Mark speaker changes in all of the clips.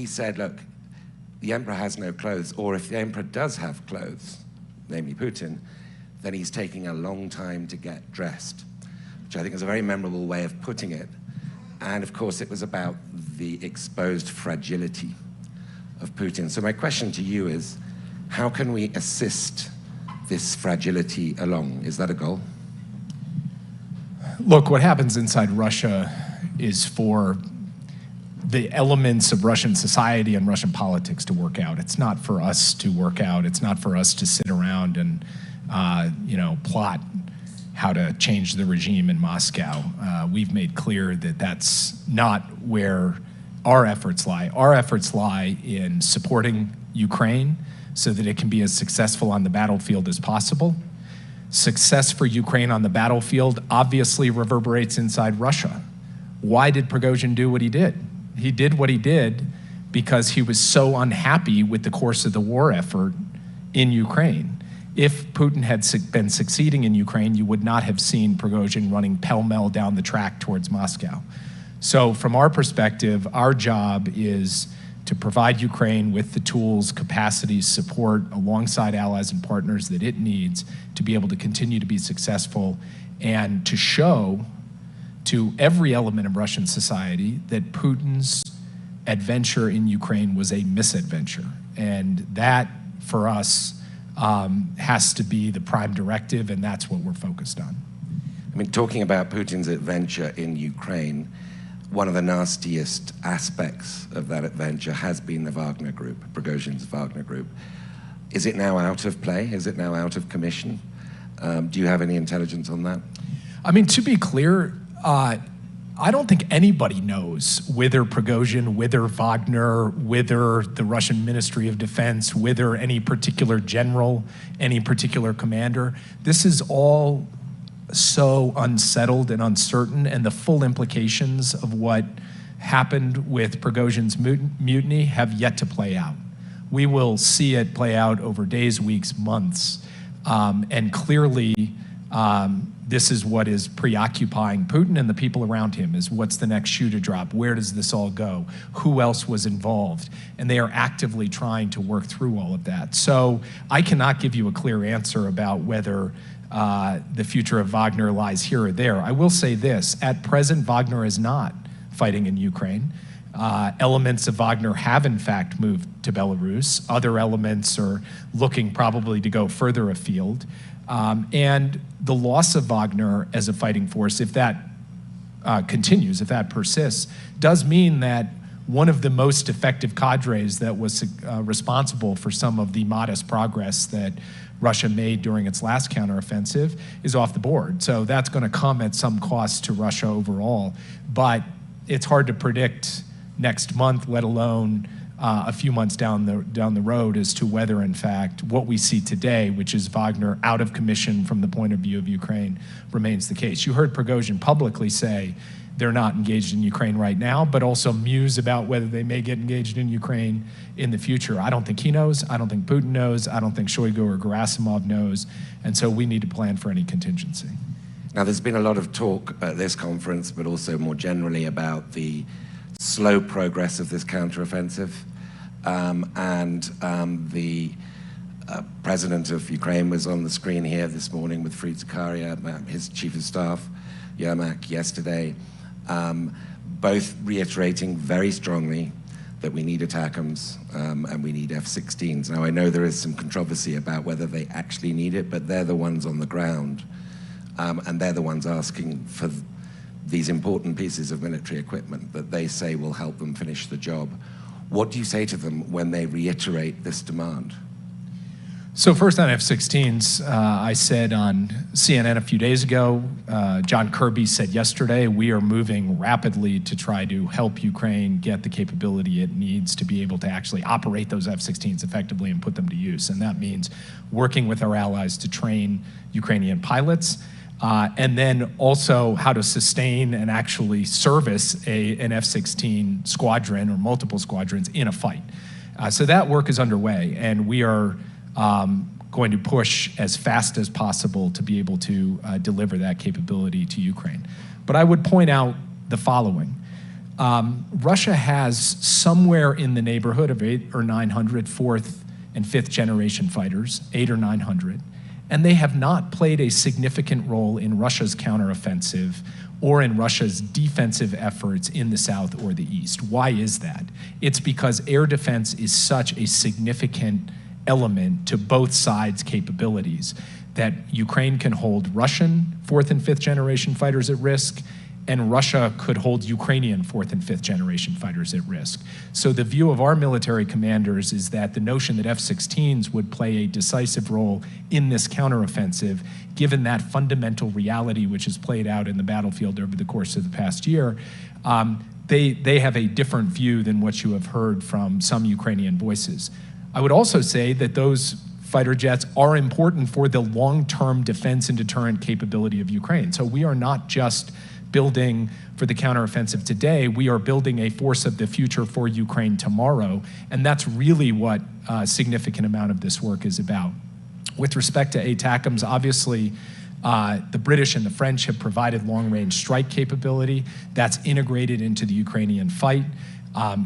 Speaker 1: he said, look, the emperor has no clothes, or if the emperor does have clothes, namely Putin, then he's taking a long time to get dressed, which I think is a very memorable way of putting it. And of course, it was about the exposed fragility of Putin. So my question to you is, how can we assist this fragility along? Is that a goal?
Speaker 2: Look, what happens inside Russia is for the elements of Russian society and Russian politics to work out. It's not for us to work out. It's not for us to sit around and plot how to change the regime in Moscow. We've made clear that that's not where our efforts lie. Our efforts lie in supporting Ukraine so that it can be as successful on the battlefield as possible. Success for Ukraine on the battlefield obviously reverberates inside Russia. Why did Prigozhin do what he did? He did what he did because he was so unhappy with the course of the war effort in Ukraine. If Putin had been succeeding in Ukraine, you would not have seen Prigozhin running pell-mell down the track towards Moscow. So from our perspective, our job is to provide Ukraine with the tools, capacities, support alongside allies and partners that it needs to be able to continue to be successful and to show to every element of Russian society that Putin's adventure in Ukraine was a misadventure. And that, for us, has to be the prime directive, and that's what we're focused on.
Speaker 1: I mean, talking about Putin's adventure in Ukraine, one of the nastiest aspects of that adventure has been the Wagner Group, Prigozhin's Wagner Group. Is it now out of play? Is it now out of commission? Do you have any intelligence on that?
Speaker 2: I mean, to be clear, I don't think anybody knows whether Prigozhin, whether Wagner, whether the Russian Ministry of Defense, whether any particular general, any particular commander. This is all so unsettled and uncertain, and the full implications of what happened with Prigozhin's mutiny have yet to play out. We will see it play out over days, weeks, months, and clearly this is what is preoccupying Putin and the people around him, is what's the next shoe to drop? Where does this all go? Who else was involved? And they are actively trying to work through all of that. So I cannot give you a clear answer about whether the future of Wagner lies here or there. I will say this, at present, Wagner is not fighting in Ukraine. Elements of Wagner have in fact moved to Belarus. Other elements are looking probably to go further afield. And the loss of Wagner as a fighting force, if that continues, if that persists, does mean that one of the most effective cadres that was responsible for some of the modest progress that Russia made during its last counteroffensive is off the board. So that's going to come at some cost to Russia overall. But it's hard to predict next month, let alone a few months down the road, as to whether, in fact, what we see today, which is Wagner out of commission from the point of view of Ukraine, remains the case. You heard Prigozhin publicly say they're not engaged in Ukraine right now, but also muse about whether they may get engaged in Ukraine in the future. I don't think he knows. I don't think Putin knows. I don't think Shoigu or Gerasimov knows. And so we need to plan for any contingency.
Speaker 1: Now, there's been a lot of talk at this conference, but also more generally about the slow progress of this counteroffensive. The president of Ukraine was on the screen here this morning with Fritz Zakaria, his chief of staff, Yermak, yesterday, both reiterating very strongly that we need ATACMS and we need F16s. Now, I know there is some controversy about whether they actually need it, but they're the ones on the ground, and they're the ones asking for these important pieces of military equipment that they say will help them finish the job. What do you say to them when they reiterate this demand?
Speaker 2: So first on F-16s, I said on CNN a few days ago, John Kirby said yesterday, we are moving rapidly to try to help Ukraine get the capability it needs to be able to actually operate those F-16s effectively and put them to use. And that means working with our allies to train Ukrainian pilots, and then also how to sustain and actually service an F-16 squadron or multiple squadrons in a fight. So that work is underway, and we are going to push as fast as possible to be able to deliver that capability to Ukraine. But I would point out the following. Russia has somewhere in the neighborhood of 800 or 900 fourth and fifth generation fighters, 800 or 900, and they have not played a significant role in Russia's counteroffensive or in Russia's defensive efforts in the south or the east. Why is that? It's because air defense is such a significant element to both sides' capabilities that Ukraine can hold Russian fourth and fifth generation fighters at risk, and Russia could hold Ukrainian fourth and fifth generation fighters at risk. So the view of our military commanders is that the notion that F-16s would play a decisive role in this counteroffensive, given that fundamental reality which has played out in the battlefield over the course of the past year, they have a different view than what you have heard from some Ukrainian voices. I would also say that those fighter jets are important for the long-term defense and deterrent capability of Ukraine. So we are not just building for the counteroffensive today, we are building a force of the future for Ukraine tomorrow, and that's really what a significant amount of this work is about. With respect to ATACMS, obviously, the British and the French have provided long-range strike capability that's integrated into the Ukrainian fight.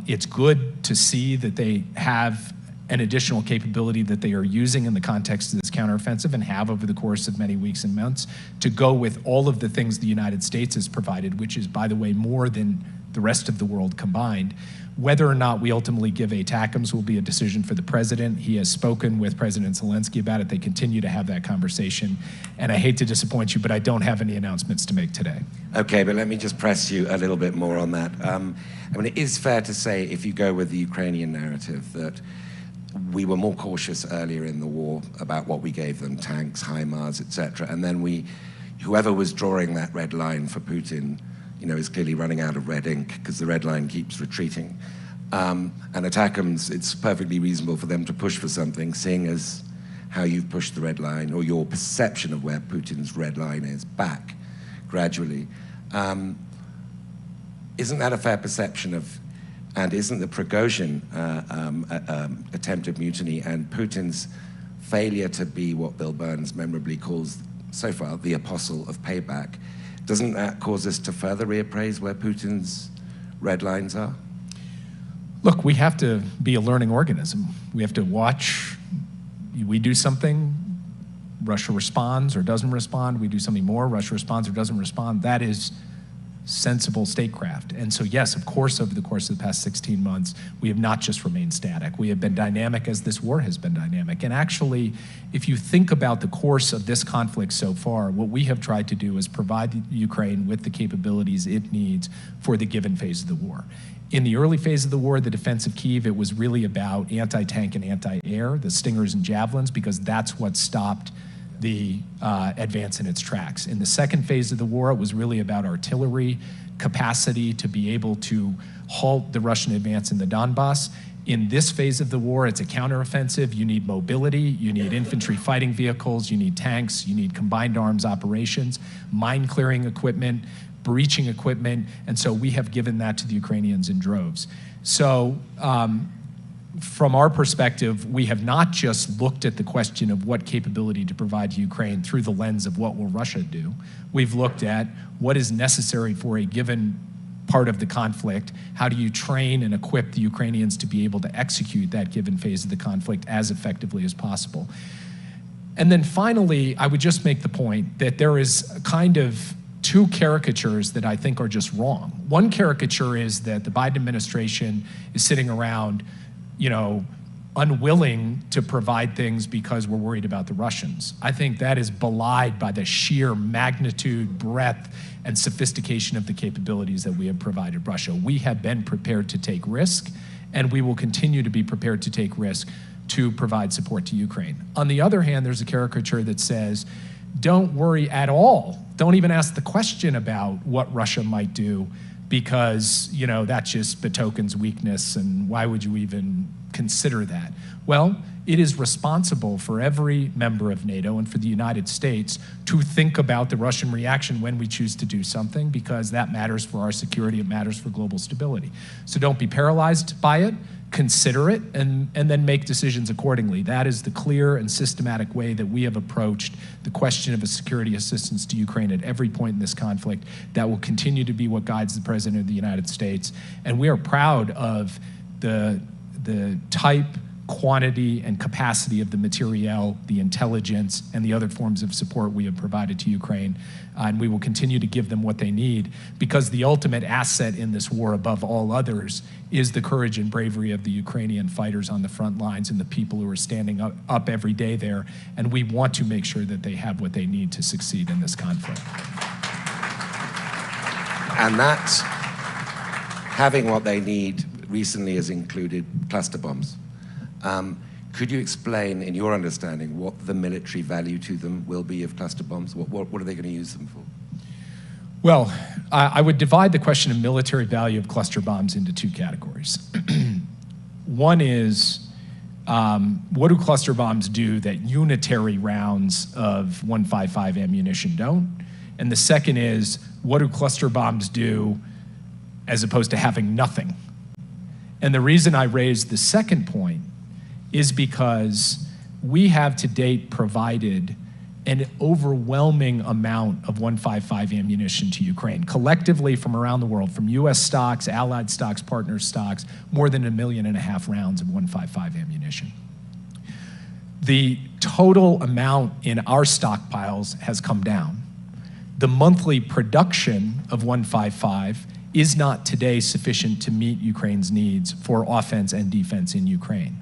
Speaker 2: It's good to see that they have an additional capability that they are using in the context of this counteroffensive and have over the course of many weeks and months to go with all of the things the United States has provided, which is, by the way, more than the rest of the world combined. Whether or not we ultimately give ATACMS will be a decision for the president. He has spoken with President Zelensky about it. They continue to have that conversation. And I hate to disappoint you, but I don't have any announcements to make today.
Speaker 1: Okay, but let me just press you a little bit more on that. I mean, it is fair to say, if you go with the Ukrainian narrative, that we were more cautious earlier in the war about what we gave them, tanks, HIMARS, etc. And then whoever was drawing that red line for Putin, is clearly running out of red ink because the red line keeps retreating. And ATACMS, it's perfectly reasonable for them to push for something, seeing as how you've pushed the red line, or your perception of where Putin's red line is, back gradually. Isn't that a fair perception of, and isn't the Prigozhin attempted mutiny and Putin's failure to be what Bill Burns memorably calls, so far, the apostle of payback, doesn't that cause us to further reappraise where Putin's red lines are?
Speaker 2: Look, we have to be a learning organism. We have to watch. We do something, Russia responds or doesn't respond. We do something more, Russia responds or doesn't respond. That is sensible statecraft. And so yes, of course, over the course of the past 16 months, we have not just remained static. We have been dynamic as this war has been dynamic. And actually, if you think about the course of this conflict so far, what we have tried to do is provide Ukraine with the capabilities it needs for the given phase of the war. In the early phase of the war, the defense of Kyiv, it was really about anti-tank and anti-air, the Stingers and Javelins, because that's what stopped the advance in its tracks. In the second phase of the war, it was really about artillery capacity to be able to halt the Russian advance in the Donbass. In this phase of the war, it's a counteroffensive. You need mobility, you need infantry fighting vehicles, you need tanks, you need combined arms operations, mine clearing equipment, breaching equipment, and so we have given that to the Ukrainians in droves. So from our perspective, we have not just looked at the question of what capability to provide to Ukraine through the lens of what will Russia do. We've looked at what is necessary for a given part of the conflict. How do you train and equip the Ukrainians to be able to execute that given phase of the conflict as effectively as possible? And then finally, I would just make the point that there is kind of two caricatures that I think are just wrong. One caricature is that the Biden administration is sitting around unwilling to provide things because we're worried about the Russians. I think that is belied by the sheer magnitude, breadth, and sophistication of the capabilities that we have provided Russia. We have been prepared to take risk, and we will continue to be prepared to take risk to provide support to Ukraine. On the other hand, there's a caricature that says, don't worry at all. Don't even ask the question about what Russia might do, because that just betokens weakness, and why would you even consider that? Well, it is responsible for every member of NATO and for the United States to think about the Russian reaction when we choose to do something, because that matters for our security, it matters for global stability. So don't be paralyzed by it, consider it, and then make decisions accordingly. That is the clear and systematic way that we have approached the question of a security assistance to Ukraine at every point in this conflict. That will continue to be what guides the President of the United States. And we are proud of the type, quantity, and capacity of the materiel, the intelligence, and the other forms of support we have provided to Ukraine. And we will continue to give them what they need, because the ultimate asset in this war, above all others, is the courage and bravery of the Ukrainian fighters on the front lines and the people who are standing up every day there. And we want to make sure that they have what they need to succeed in this conflict.
Speaker 1: And that, having what they need, recently has included cluster bombs. Could you explain, in your understanding, what the military value to them will be of cluster bombs? What are they going to use them for?
Speaker 2: Well, I would divide the question of military value of cluster bombs into two categories. One is, what do cluster bombs do that unitary rounds of .155 ammunition don't? And the second is, what do cluster bombs do as opposed to having nothing? And the reason I raised the second point is because we have to date provided an overwhelming amount of .155 ammunition to Ukraine, collectively from around the world, from US stocks, allied stocks, partner stocks, more than 1.5 million rounds of .155 ammunition. The total amount in our stockpiles has come down. The monthly production of .155 is not today sufficient to meet Ukraine's needs for offense and defense in Ukraine.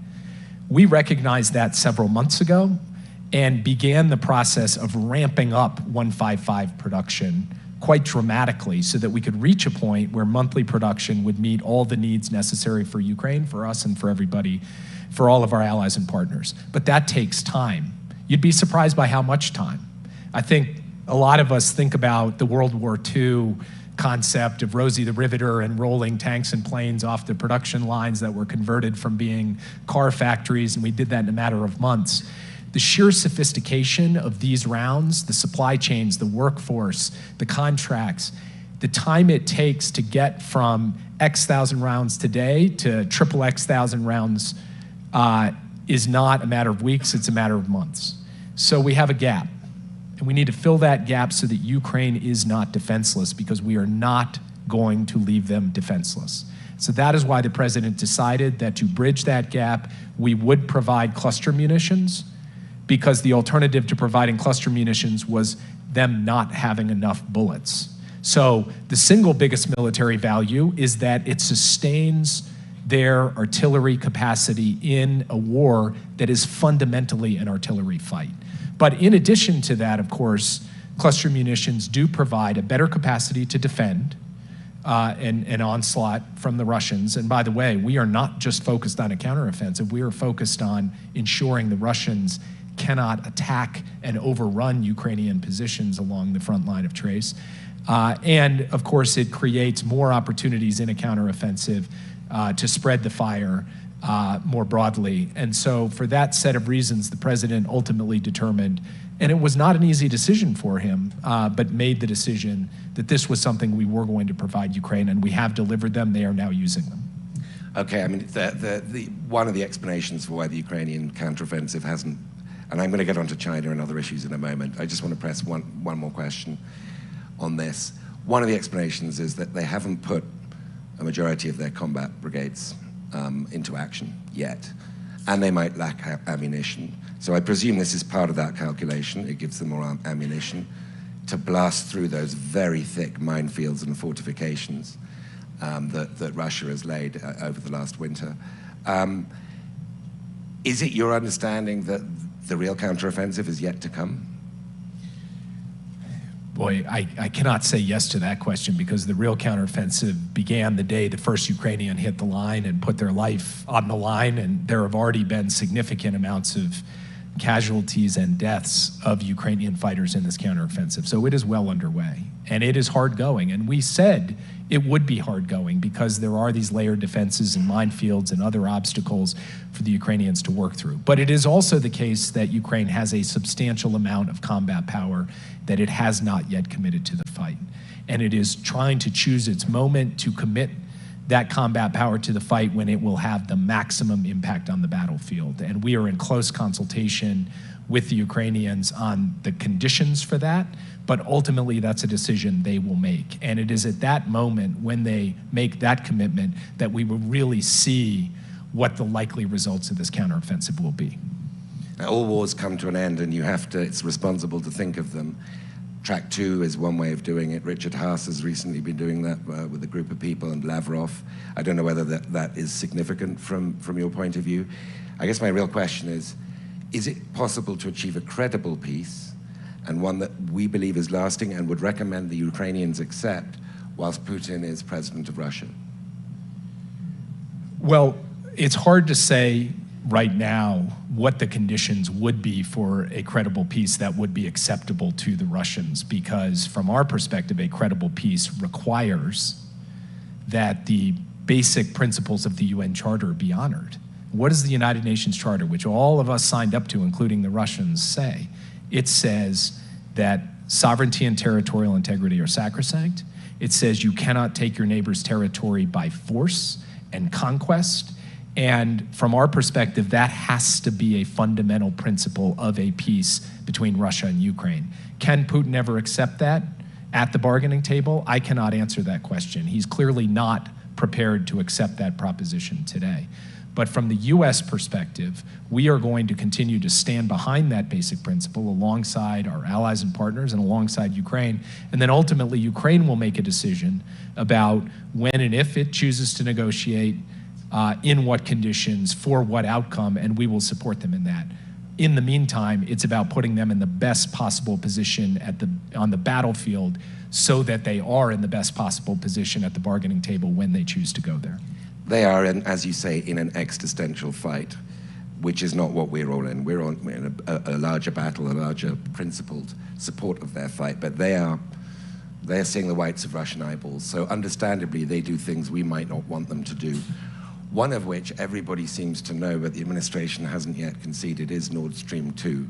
Speaker 2: We recognized that several months ago and began the process of ramping up .155 production quite dramatically so that we could reach a point where monthly production would meet all the needs necessary for Ukraine, for us, and for everybody, for all of our allies and partners. But that takes time. You'd be surprised by how much time. I think a lot of us think about the World War II concept of Rosie the Riveter and rolling tanks and planes off the production lines that were converted from being car factories, and we did that in a matter of months. The sheer sophistication of these rounds, the supply chains, the workforce, the contracts, the time it takes to get from X thousand rounds today to triple X thousand rounds is not a matter of weeks, it's a matter of months. So we have a gap. And we need to fill that gap so that Ukraine is not defenseless, because we are not going to leave them defenseless. So that is why the president decided that to bridge that gap, we would provide cluster munitions, because the alternative to providing cluster munitions was them not having enough bullets. So the single biggest military value is that it sustains their artillery capacity in a war that is fundamentally an artillery fight. But in addition to that, of course, cluster munitions do provide a better capacity to defend an onslaught from the Russians. And by the way, we are not just focused on a counteroffensive, we are focused on ensuring the Russians cannot attack and overrun Ukrainian positions along the front line of trace. And of course, it creates more opportunities in a counteroffensive to spread the fire more broadly. And so for that set of reasons, the president ultimately determined, and it was not an easy decision for him, but made the decision that this was something we were going to provide Ukraine, and we have delivered them. They are now using them.
Speaker 1: Okay, I mean, one of the explanations for why the Ukrainian counteroffensive hasn't, and I'm going to get onto China and other issues in a moment. I just want to press one more question on this. One of the explanations is that they haven't put a majority of their combat brigades into action yet, and they might lack ammunition. So I presume this is part of that calculation. It gives them more ammunition to blast through those very thick minefields and fortifications that Russia has laid over the last winter. Is it your understanding that the real counteroffensive is yet to come?
Speaker 2: Boy, I cannot say yes to that question, because the real counteroffensive began the day the first Ukrainian hit the line and put their life on the line, and there have already been significant amounts of casualties and deaths of Ukrainian fighters in this counteroffensive. So it is well underway, and it is hard going. And we said it would be hard going because there are these layered defenses and minefields and other obstacles for the Ukrainians to work through. But it is also the case that Ukraine has a substantial amount of combat power that it has not yet committed to the fight. And it is trying to choose its moment to commit that combat power to the fight when it will have the maximum impact on the battlefield. And we are in close consultation with the Ukrainians on the conditions for that, but ultimately that's a decision they will make. And it is at that moment when they make that commitment that we will really see what the likely results of this counteroffensive will be.
Speaker 1: Now, all wars come to an end, and it's responsible to think of them. Track 2 is one way of doing it. Richard Haas has recently been doing that with a group of people, and Lavrov. I don't know whether that is significant from your point of view. I guess my real question is it possible to achieve a credible peace, and one that we believe is lasting and would recommend the Ukrainians accept whilst Putin is president of Russia?
Speaker 2: Well, it's hard to say right now what the conditions would be for a credible peace that would be acceptable to the Russians, because from our perspective, a credible peace requires that the basic principles of the UN Charter be honored. What does the United Nations Charter, which all of us signed up to, including the Russians, say? It says that sovereignty and territorial integrity are sacrosanct. It says you cannot take your neighbor's territory by force and conquest. And from our perspective, that has to be a fundamental principle of a peace between Russia and Ukraine. Can Putin ever accept that at the bargaining table? I cannot answer that question. He's clearly not prepared to accept that proposition today. But from the US perspective, we are going to continue to stand behind that basic principle alongside our allies and partners and alongside Ukraine. And then ultimately, Ukraine will make a decision about when and if it chooses to negotiate, in what conditions, for what outcome, and we will support them in that. In the meantime, it's about putting them in the best possible position on the battlefield so that they are in the best possible position at the bargaining table when they choose to go there.
Speaker 1: They are, as you say, in an existential fight, which is not what we're all in. We're in a larger battle, a larger principled support of their fight, but they're seeing the whites of Russian eyeballs. So understandably, they do things we might not want them to do. One of which everybody seems to know, but the administration hasn't yet conceded, is Nord Stream 2.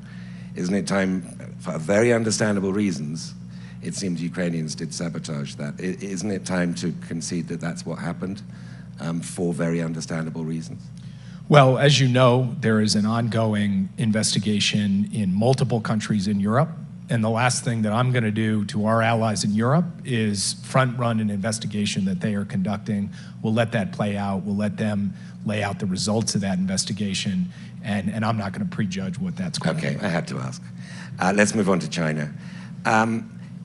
Speaker 1: Isn't it time, for very understandable reasons, it seems Ukrainians did sabotage that. Isn't it time to concede that that's what happened for very understandable reasons?
Speaker 2: Well, as you know, there is an ongoing investigation in multiple countries in Europe. And the last thing that I'm going to do to our allies in Europe is front-run an investigation that they are conducting. We'll let that play out. We'll let them lay out the results of that investigation. And I'm not going to prejudge what that's going to be.
Speaker 1: Okay, I had to ask. Let's move on to China.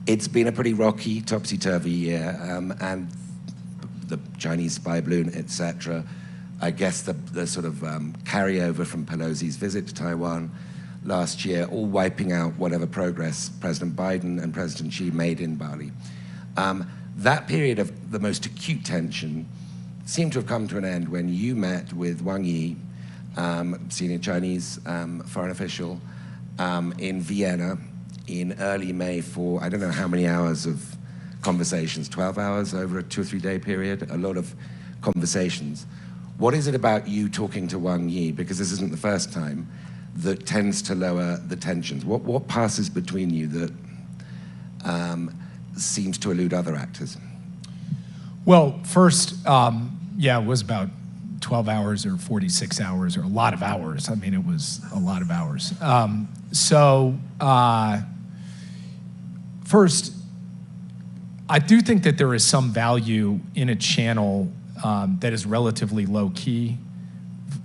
Speaker 1: It's been a pretty rocky, topsy-turvy year. And the Chinese spy balloon, etc. I guess the sort of carryover from Pelosi's visit to Taiwan last year, all wiping out whatever progress President Biden and President Xi made in Bali. That period of the most acute tension seemed to have come to an end when you met with Wang Yi, senior Chinese foreign official, in Vienna in early May for I don't know how many hours of conversations, 12 hours over a 2 or 3 day period, a lot of conversations. What is it about you talking to Wang Yi, because this isn't the first time, that tends to lower the tensions? What passes between you that seems to elude other actors?
Speaker 2: Well, first, it was about 12 hours or 46 hours or a lot of hours. I mean, it was a lot of hours. First, I do think that there is some value in a channel that is relatively low-key,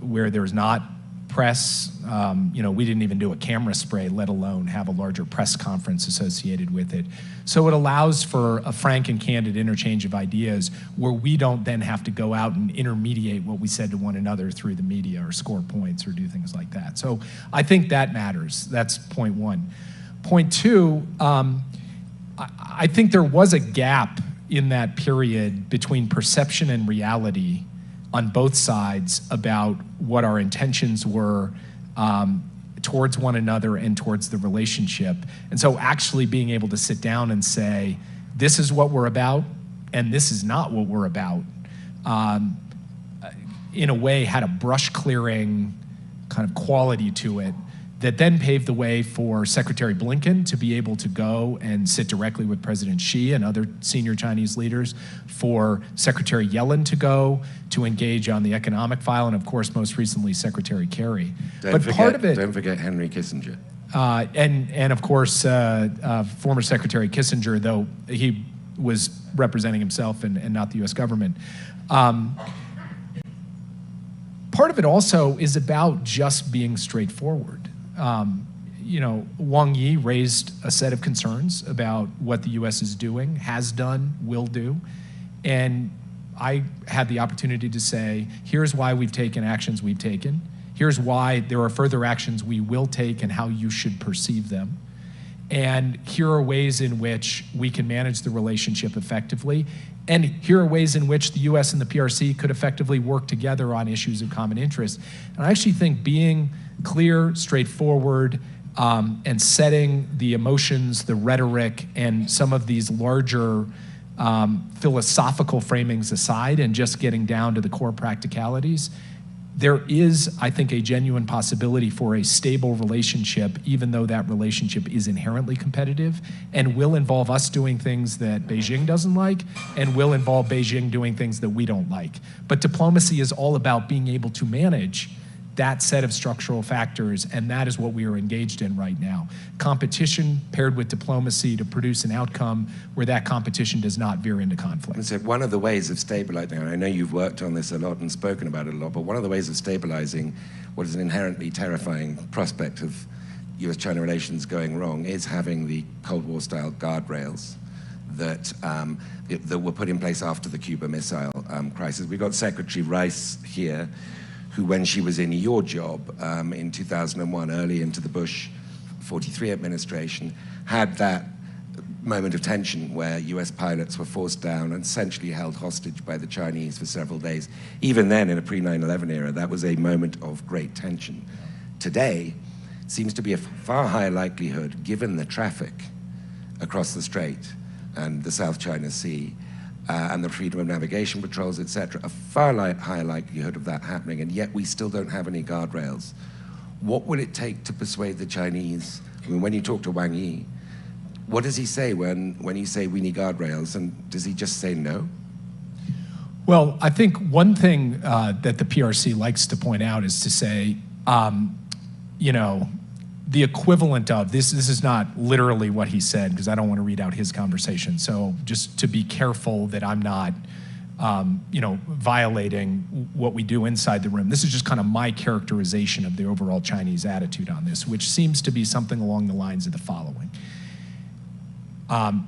Speaker 2: where there's not press. We didn't even do a camera spray, let alone have a larger press conference associated with it. So it allows for a frank and candid interchange of ideas where we don't then have to go out and intermediate what we said to one another through the media or score points or do things like that. So I think that matters. That's point one. Point two, I think there was a gap in that period between perception and reality on both sides about what our intentions were towards one another and towards the relationship. And so actually being able to sit down and say, this is what we're about, and this is not what we're about, in a way had a brush clearing kind of quality to it that then paved the way for Secretary Blinken to be able to go and sit directly with President Xi and other senior Chinese leaders, for Secretary Yellen to go to engage on the economic file, and of course, most recently, Secretary Kerry.
Speaker 1: Don't forget Henry Kissinger.
Speaker 2: And of course, former Secretary Kissinger, though he was representing himself and not the US government. Part of it also is about just being straightforward. You know, Wang Yi raised a set of concerns about what the US is doing, has done, will do. And I had the opportunity to say, here's why we've taken actions we've taken. Here's why there are further actions we will take and how you should perceive them. And here are ways in which we can manage the relationship effectively. And here are ways in which the US and the PRC could effectively work together on issues of common interest. And I actually think being clear, straightforward, and setting the emotions, the rhetoric, and some of these larger philosophical framings aside and just getting down to the core practicalities, there is, I think, a genuine possibility for a stable relationship, even though that relationship is inherently competitive and will involve us doing things that Beijing doesn't like and will involve Beijing doing things that we don't like. But diplomacy is all about being able to manage that set of structural factors, and that is what we are engaged in right now. Competition paired with diplomacy to produce an outcome where that competition does not veer into conflict.
Speaker 1: And so one of the ways of stabilizing, and I know you've worked on this a lot and spoken about it a lot, but one of the ways of stabilizing what is an inherently terrifying prospect of US-China relations going wrong is having the Cold War-style guardrails that were put in place after the Cuba Missile crisis. We've got Secretary Rice here, who, when she was in your job in 2001, early into the Bush 43 administration, had that moment of tension where US pilots were forced down and essentially held hostage by the Chinese for several days. Even then, in a pre-9/11 era, that was a moment of great tension. Today, it seems to be a far higher likelihood, given the traffic across the Strait and the South China Sea, and the freedom of navigation patrols, etc., a far higher likelihood of that happening, and yet we still don't have any guardrails. What would it take to persuade the Chinese? I mean, when you talk to Wang Yi, what does he say when you say we need guardrails, and does he just say no?
Speaker 2: Well, I think one thing that the PRC likes to point out is to say, you know, the equivalent of, this is not literally what he said, because I don't want to read out his conversation. So just to be careful that I'm not, you know, violating what we do inside the room. This is just kind of my characterization of the overall Chinese attitude on this, which seems to be something along the lines of the following.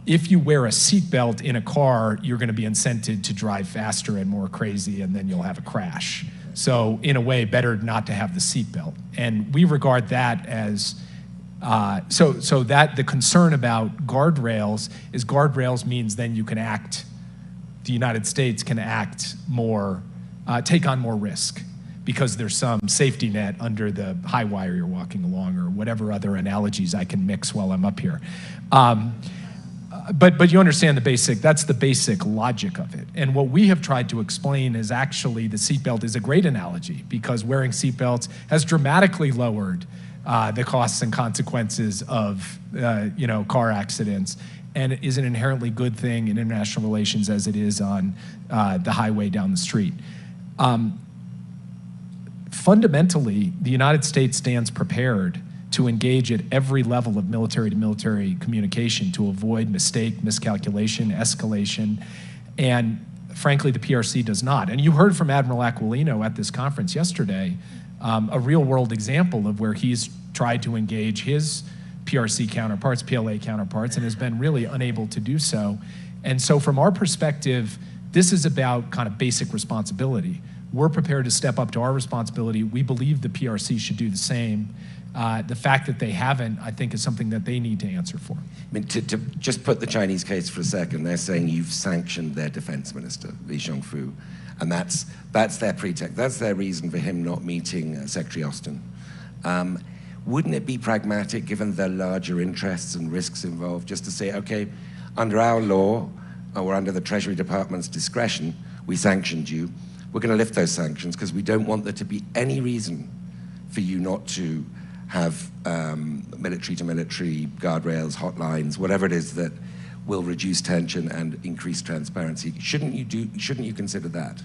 Speaker 2: If you wear a seatbelt in a car, you're going to be incented to drive faster and more crazy, and then you'll have a crash. So in a way, better not to have the seatbelt. And we regard that as, so that the concern about guardrails is guardrails means then you can act, the United States can act more, take on more risk because there's some safety net under the high wire you're walking along, or whatever other analogies I can mix while I'm up here. But you understand that's the basic logic of it. And what we have tried to explain is actually the seatbelt is a great analogy, because wearing seatbelts has dramatically lowered the costs and consequences of you know, car accidents, and is an inherently good thing in international relations as it is on the highway down the street. Fundamentally, the United States stands prepared to engage at every level of military-to-military communication to avoid mistake, miscalculation, escalation, and frankly, the PRC does not. And you heard from Admiral Aquilino at this conference yesterday a real-world example of where he's tried to engage his PRC counterparts, PLA counterparts, and has been really unable to do so. And so from our perspective, this is about kind of basic responsibility. We're prepared to step up to our responsibility. We believe the PRC should do the same. The fact that they haven't, I think, is something that they need to answer for.
Speaker 1: I mean, to just put the Chinese case for a second, they're saying you've sanctioned their defense minister, Li Xiongfu, and that's their pretext. That's their reason for him not meeting Secretary Austin. wouldn't it be pragmatic, given the larger interests and risks involved, just to say, okay, under our law, or under the Treasury Department's discretion, we sanctioned you. We're going to lift those sanctions because we don't want there to be any reason for you not to have military-to-military guardrails, hotlines, whatever it is that will reduce tension and increase transparency. Shouldn't you consider that?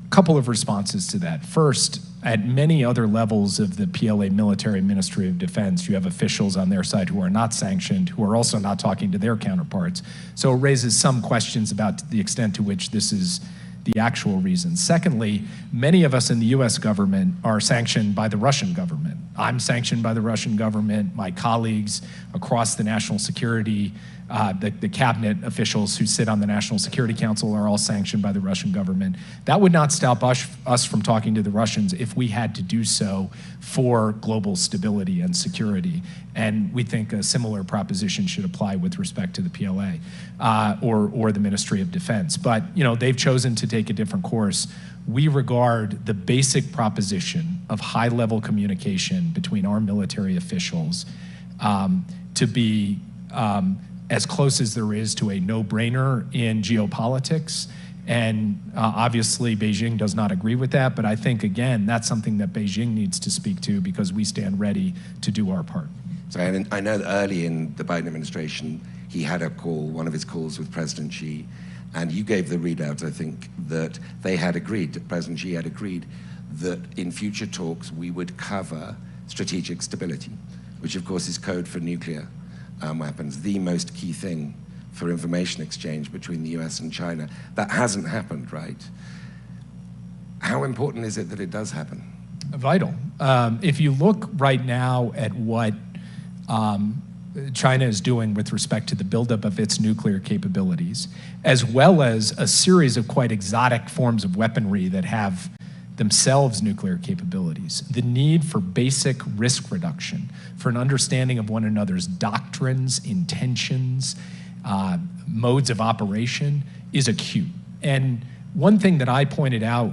Speaker 2: A couple of responses to that. First, at many other levels of the PLA military Ministry of Defense, you have officials on their side who are not sanctioned, who are also not talking to their counterparts. So it raises some questions about the extent to which this is the actual reason. Secondly, many of us in the US government are sanctioned by the Russian government. I'm sanctioned by the Russian government. My colleagues across the national security, the cabinet officials who sit on the National Security Council are all sanctioned by the Russian government. That would not stop us from talking to the Russians if we had to do so for global stability and security. And we think a similar proposition should apply with respect to the PLA or the Ministry of Defense. But they've chosen to take a different course. We regard the basic proposition of high-level communication between our military officials to be as close as there is to a no-brainer in geopolitics. And obviously, Beijing does not agree with that. But I think, again, that's something that Beijing needs to speak to because we stand ready to do our part.
Speaker 1: So I know that early in the Biden administration, he had a call, one of his calls with President Xi, and you gave the readout, I think, that they had agreed, that President Xi had agreed that in future talks we would cover strategic stability, which of course is code for nuclear weapons, the most key thing for information exchange between the US and China. That hasn't happened, right? How important is it that it does happen?
Speaker 2: Vital. If you look right now at what China is doing with respect to the buildup of its nuclear capabilities, as well as a series of quite exotic forms of weaponry that have themselves nuclear capabilities, the need for basic risk reduction, for an understanding of one another's doctrines, intentions, modes of operation is acute. And one thing that I pointed out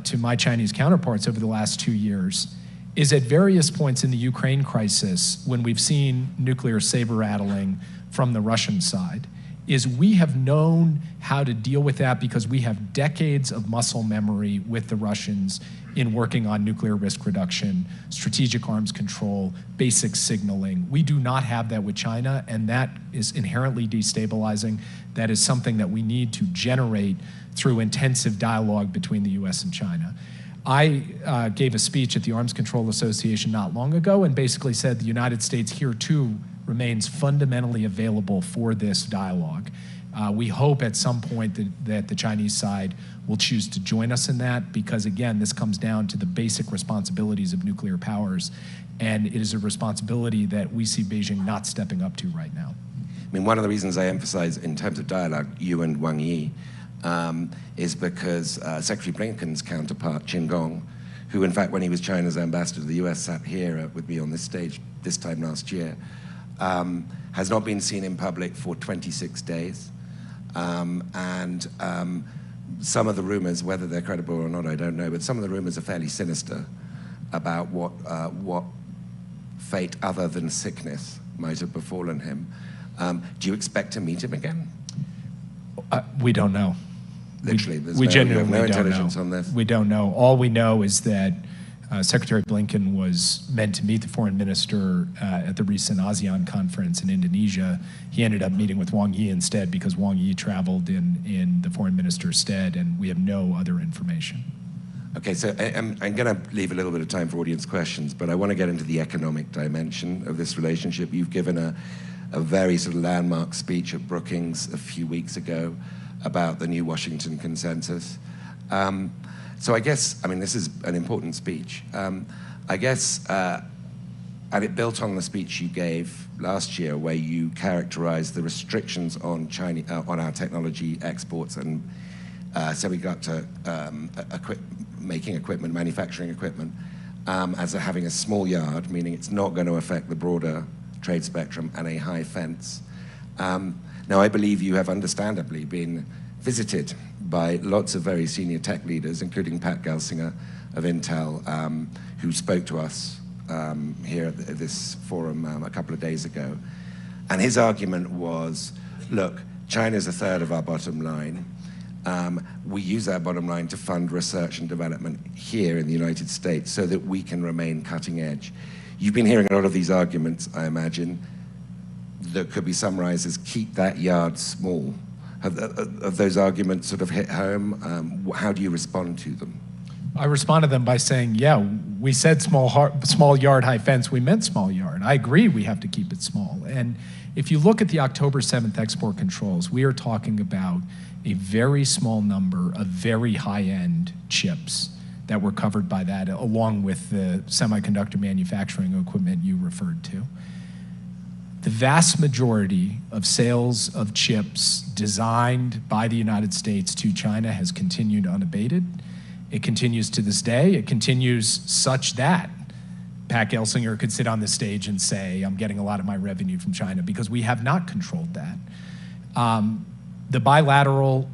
Speaker 2: to my Chinese counterparts over the last 2 years is at various points in the Ukraine crisis, when we've seen nuclear saber-rattling from the Russian side, is we have known how to deal with that because we have decades of muscle memory with the Russians in working on nuclear risk reduction, strategic arms control, basic signaling. We do not have that with China, and that is inherently destabilizing. That is something that we need to generate through intensive dialogue between the US and China. I gave a speech at the Arms Control Association not long ago and basically said the United States here too remains fundamentally available for this dialogue. We hope at some point that the Chinese side will choose to join us in that because, again, this comes down to the basic responsibilities of nuclear powers, and it is a responsibility that we see Beijing not stepping up to right now.
Speaker 1: I mean, one of the reasons I emphasize in terms of dialogue, you and Wang Yi, is because Secretary Blinken's counterpart, Qin Gong, who in fact when he was China's ambassador to the US sat here with me on this stage this time last year, has not been seen in public for 26 days. Some of the rumors, whether they're credible or not, I don't know, but some of the rumors are fairly sinister about what fate other than sickness might have befallen him. Do you expect to meet him again?
Speaker 2: We don't know.
Speaker 1: Literally,
Speaker 2: we genuinely
Speaker 1: no
Speaker 2: don't
Speaker 1: intelligence
Speaker 2: know.
Speaker 1: on this.
Speaker 2: We don't know. All we know is that Secretary Blinken was meant to meet the foreign minister at the recent ASEAN conference in Indonesia. He ended up meeting with Wang Yi instead because Wang Yi traveled in the foreign minister's stead, and we have no other information.
Speaker 1: Okay, so I'm going to leave a little bit of time for audience questions, but I want to get into the economic dimension of this relationship. You've given a very sort of landmark speech at Brookings a few weeks ago about the new Washington consensus. So I guess, I mean, this is an important speech. I guess, and it built on the speech you gave last year where you characterized the restrictions on China, on our technology exports, and so we got to making equipment, manufacturing equipment, as having a small yard, meaning it's not going to affect the broader trade spectrum, and a high fence. Now, I believe you have understandably been visited by lots of very senior tech leaders, including Pat Gelsinger of Intel, who spoke to us here at this forum a couple of days ago. And his argument was, look, China's a third of our bottom line. We use our bottom line to fund research and development here in the United States so that we can remain cutting edge. You've been hearing a lot of these arguments, I imagine, that could be summarized as keep that yard small. Have those arguments sort of hit home? How do you respond to them?
Speaker 2: I respond to them by saying, yeah, we said small yard, high fence. We meant small yard. I agree we have to keep it small. And if you look at the October 7th export controls, we are talking about a very small number of very high-end chips that were covered by that, along with the semiconductor manufacturing equipment you referred to. The vast majority of sales of chips designed by the United States to China has continued unabated. It continues to this day. It continues such that Pat Gelsinger could sit on the stage and say, I'm getting a lot of my revenue from China, because we have not controlled that. The bilateral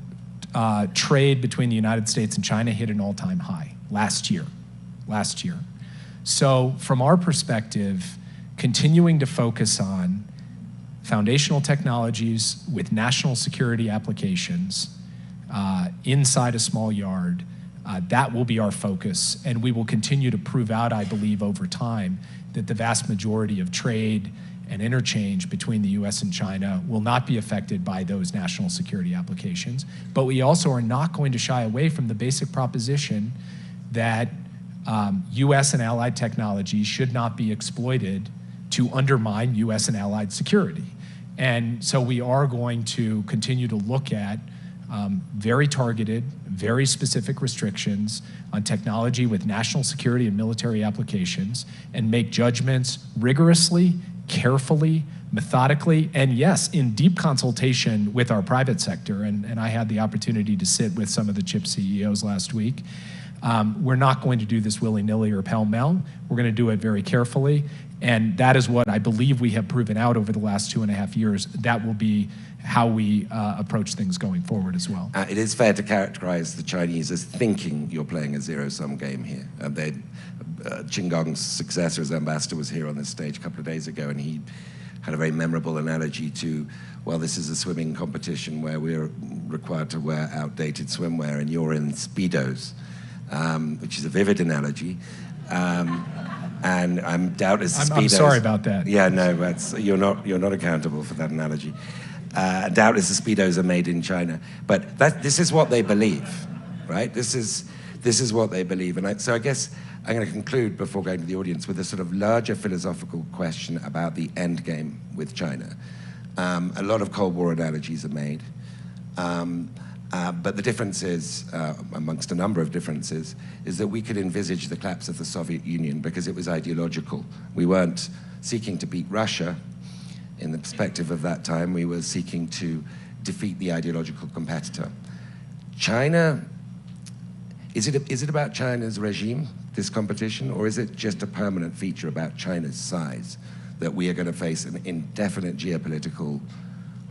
Speaker 2: trade between the United States and China hit an all-time high last year. So from our perspective, continuing to focus on foundational technologies with national security applications inside a small yard, that will be our focus, and we will continue to prove out, I believe, over time, that the vast majority of trade and interchange between the US and China will not be affected by those national security applications. But we also are not going to shy away from the basic proposition that US and allied technology should not be exploited to undermine US and allied security. And so we are going to continue to look at very targeted, very specific restrictions on technology with national security and military applications, and make judgments rigorously, carefully, methodically, and yes, in deep consultation with our private sector. And I had the opportunity to sit with some of the chip CEOs last week. We're not going to do this willy-nilly or pell-mell. We're going to do it very carefully. And that is what I believe we have proven out over the last 2.5 years. That will be how we approach things going forward as well.
Speaker 1: It is fair to characterize the Chinese as thinking you're playing a zero-sum game here. Qin Gong's successor as ambassador was here on this stage a couple of days ago, and he had a very memorable analogy to, well, this is a swimming competition where we're required to wear outdated swimwear and you're in Speedos, which is a vivid analogy. And I'm doubtless the Speedos...
Speaker 2: I'm sorry about that.
Speaker 1: Yeah, no, you're not accountable for that analogy. Doubtless the Speedos are made in China. But this is what they believe, right? This is what they believe. And so I guess I'm going to conclude before going to the audience with a sort of larger philosophical question about the end game with China. A lot of Cold War analogies are made. But the difference is, amongst a number of differences, is that we could envisage the collapse of the Soviet Union because it was ideological. We weren't seeking to beat Russia in the perspective of that time. We were seeking to defeat the ideological competitor. China, is it about China's regime, this competition, or is it just a permanent feature about China's size that we are going to face an indefinite geopolitical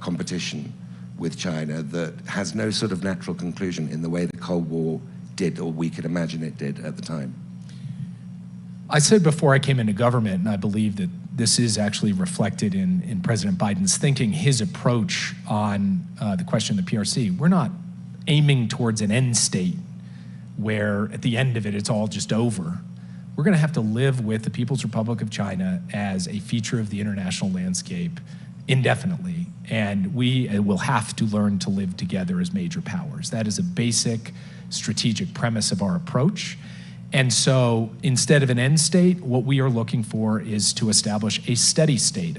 Speaker 1: competition with China that has no sort of natural conclusion in the way the Cold War did, or we could imagine it did at the time?
Speaker 2: I said before I came into government, and I believe that this is actually reflected in President Biden's thinking, his approach on the question of the PRC. We're not aiming towards an end state where at the end of it, it's all just over. We're going to have to live with the People's Republic of China as a feature of the international landscape indefinitely, and we will have to learn to live together as major powers. That is a basic strategic premise of our approach. And so instead of an end state, what we are looking for is to establish a steady state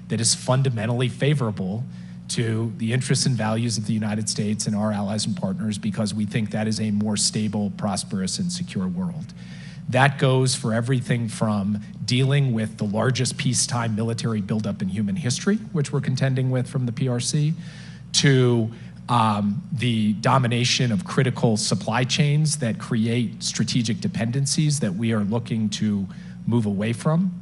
Speaker 2: that is fundamentally favorable to the interests and values of the United States and our allies and partners, because we think that is a more stable, prosperous, and secure world. That goes for everything from dealing with the largest peacetime military buildup in human history, which we're contending with from the PRC, to the domination of critical supply chains that create strategic dependencies that we are looking to move away from,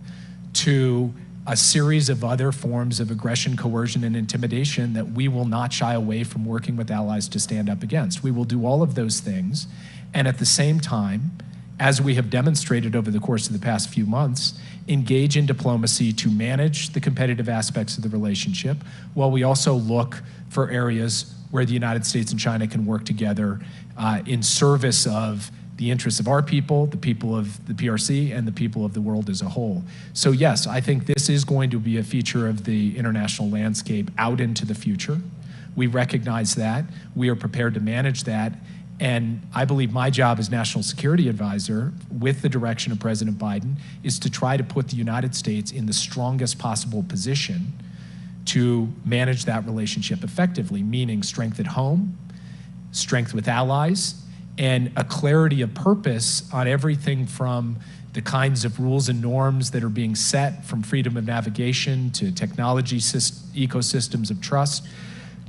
Speaker 2: to a series of other forms of aggression, coercion, and intimidation that we will not shy away from working with allies to stand up against. We will do all of those things, and at the same time, as we have demonstrated over the course of the past few months, engage in diplomacy to manage the competitive aspects of the relationship, while we also look for areas where the United States and China can work together in service of the interests of our people, the people of the PRC, and the people of the world as a whole. So yes, I think this is going to be a feature of the international landscape out into the future. We recognize that. We are prepared to manage that. And I believe my job as National Security Advisor, with the direction of President Biden, is to try to put the United States in the strongest possible position to manage that relationship effectively, meaning strength at home, strength with allies, and a clarity of purpose on everything from the kinds of rules and norms that are being set, from freedom of navigation to technology ecosystems of trust,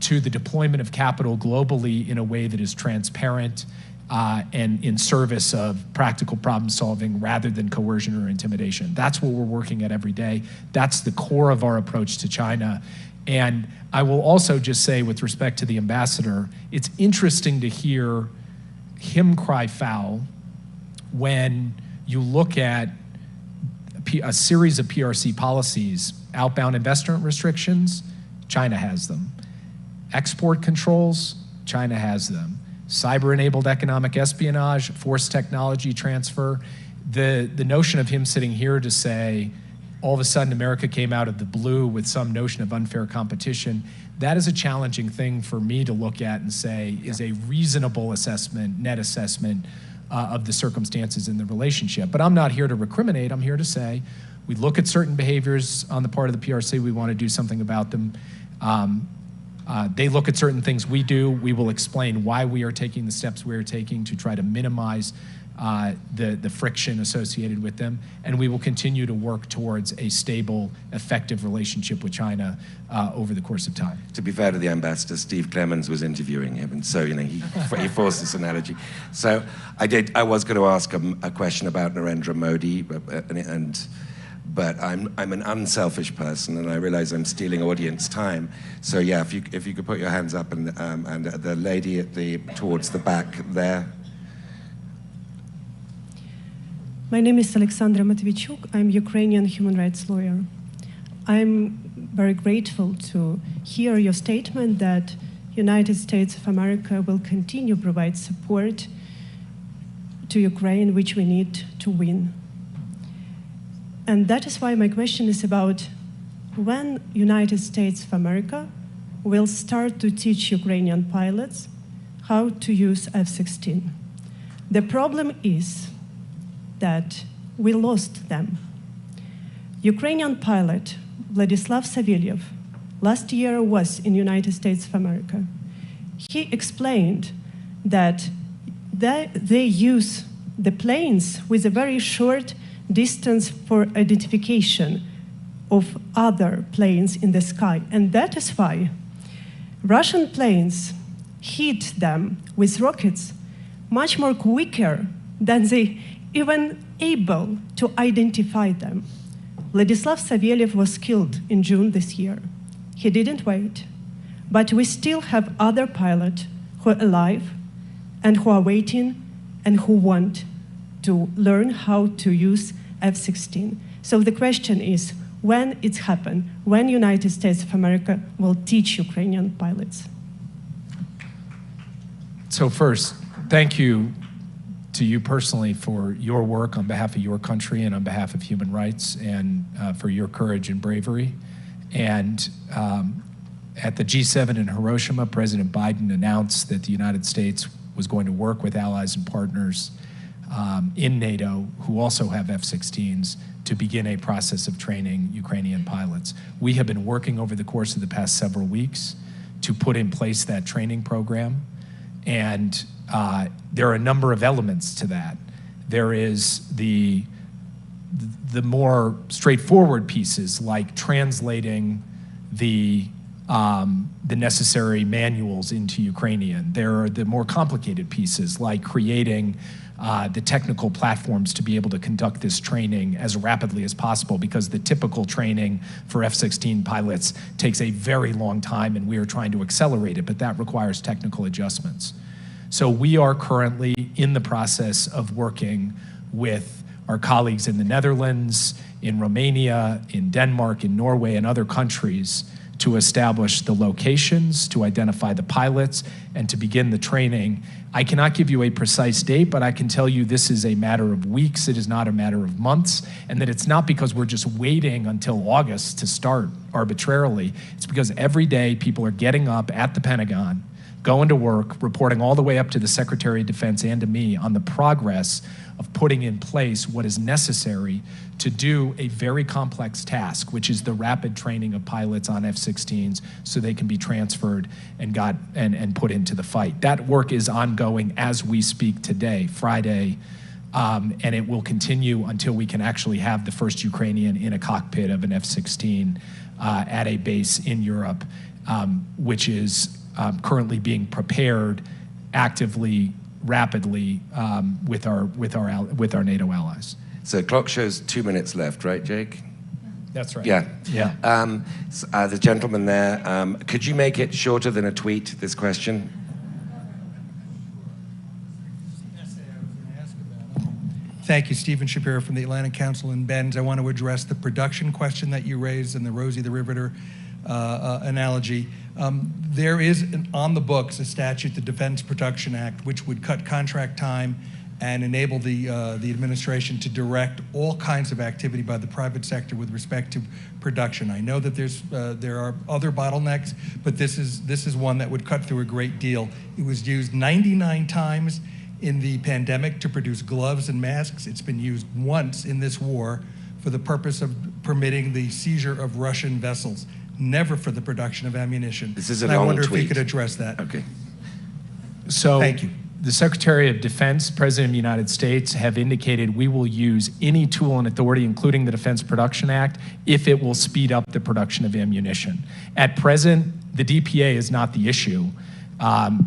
Speaker 2: to the deployment of capital globally in a way that is transparent and in service of practical problem solving rather than coercion or intimidation. That's what we're working at every day. That's the core of our approach to China. And I will also just say, with respect to the ambassador, it's interesting to hear him cry foul when you look at a series of PRC policies. Outbound investment restrictions, China has them. Export controls, China has them. Cyber-enabled economic espionage, forced technology transfer. The notion of him sitting here to say, all of a sudden America came out of the blue with some notion of unfair competition, that is a challenging thing for me to look at and say is a reasonable assessment, net assessment of the circumstances in the relationship. But I'm not here to recriminate. I'm here to say we look at certain behaviors on the part of the PRC. We want to do something about them. They look at certain things we do. We will explain why we are taking the steps we are taking to try to minimize the friction associated with them, and we will continue to work towards a stable, effective relationship with China over the course of time.
Speaker 1: To be fair to the ambassador, Steve Clemens was interviewing him, and so he forced this analogy. So I was going to ask a question about Narendra Modi, but I'm an unselfish person, and I realize I'm stealing audience time. So yeah, if you could put your hands up, and the lady towards the back there.
Speaker 3: My name is Alexandra Matvichuk. I'm Ukrainian human rights lawyer. I'm very grateful to hear your statement that United States of America will continue to provide support to Ukraine, which we need to win. And that is why my question is about when United States of America will start to teach Ukrainian pilots how to use F-16. The problem is that we lost them. Ukrainian pilot Vladislav Savelyev last year was in United States of America. He explained that they use the planes with a very short distance for identification of other planes in the sky. And that is why Russian planes hit them with rockets much more quicker than they even able to identify them. Vladislav Savelyev was killed in June this year. He didn't wait, but we still have other pilots who are alive and who are waiting and who want to learn how to use F-16. So the question is, when it's happened, when United States of America will teach Ukrainian pilots?
Speaker 2: So first, thank you to you personally for your work on behalf of your country and on behalf of human rights, and for your courage and bravery. And at the G7 in Hiroshima, President Biden announced that the United States was going to work with allies and partners in NATO who also have F-16s to begin a process of training Ukrainian pilots. We have been working over the course of the past several weeks to put in place that training program. And there are a number of elements to that. There is the more straightforward pieces, like translating the necessary manuals into Ukrainian. There are the more complicated pieces, like creating the technical platforms to be able to conduct this training as rapidly as possible, because the typical training for F-16 pilots takes a very long time, and we are trying to accelerate it, but that requires technical adjustments. So we are currently in the process of working with our colleagues in the Netherlands, in Romania, in Denmark, in Norway, and other countries to establish the locations, to identify the pilots, and to begin the training. I cannot give you a precise date, but I can tell you this is a matter of weeks, it is not a matter of months, and that it's not because we're just waiting until August to start arbitrarily. It's because every day people are getting up at the Pentagon, going to work, reporting all the way up to the Secretary of Defense and to me on the progress of putting in place what is necessary to do a very complex task, which is the rapid training of pilots on F-16s so they can be transferred and put into the fight. That work is ongoing as we speak today, Friday, and it will continue until we can actually have the first Ukrainian in a cockpit of an F-16 at a base in Europe, which is currently being prepared actively, rapidly with our NATO allies.
Speaker 1: So clock shows 2 minutes left, right, Jake?
Speaker 2: That's right.
Speaker 1: Yeah.
Speaker 2: Yeah.
Speaker 1: The gentleman there, could you make it shorter than a tweet, this question?
Speaker 4: Thank you, Stephen Shapiro from the Atlantic Council in Bend. I want to address the production question that you raised and the Rosie the Riveter analogy. There is on the books a statute, the Defense Production Act, which would cut contract time and enable the administration to direct all kinds of activity by the private sector with respect to production. I know that there are other bottlenecks, but this is one that would cut through a great deal. It was used 99 times in the pandemic to produce gloves and masks. It's been used once in this war for the purpose of permitting the seizure of Russian vessels, never for the production of ammunition.
Speaker 1: This is a
Speaker 4: and
Speaker 1: long
Speaker 4: I wonder
Speaker 1: tweet.
Speaker 4: if you could address that.
Speaker 1: Okay.
Speaker 2: So
Speaker 4: Thank you.
Speaker 2: The Secretary of Defense, President of the United States, have indicated we will use any tool and authority, including the Defense Production Act, if it will speed up the production of ammunition. At present, the DPA is not the issue.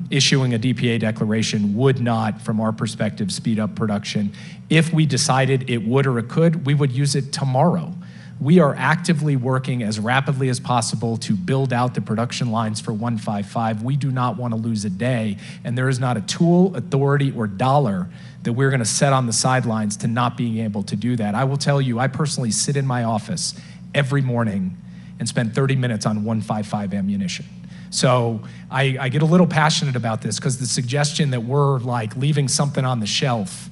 Speaker 2: Issuing a DPA declaration would not, from our perspective, speed up production. If we decided it would or it could, we would use it tomorrow. We are actively working as rapidly as possible to build out the production lines for 155. We do not want to lose a day, and there is not a tool, authority, or dollar that we're going to set on the sidelines to not being able to do that. I will tell you, I personally sit in my office every morning and spend 30 minutes on 155 ammunition. So I get a little passionate about this because the suggestion that we're like leaving something on the shelf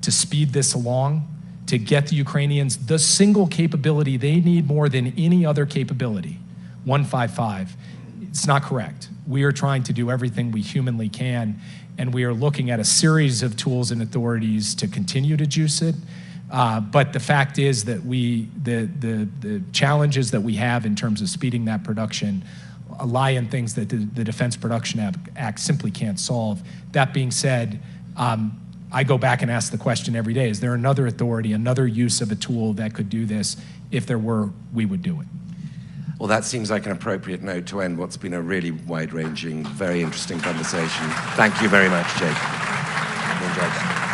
Speaker 2: to speed this along, to get the Ukrainians the single capability they need more than any other capability, 155, it's not correct. We are trying to do everything we humanly can, and we are looking at a series of tools and authorities to continue to juice it. But the fact is that the challenges that we have in terms of speeding that production lie in things that the Defense Production Act simply can't solve. That being said, I go back and ask the question every day, is there another authority, another use of a tool that could do this? If there were, we would do it.
Speaker 1: Well, that seems like an appropriate note to end what's been a really wide-ranging, very interesting conversation. Thank you very much, Jake. I enjoyed that.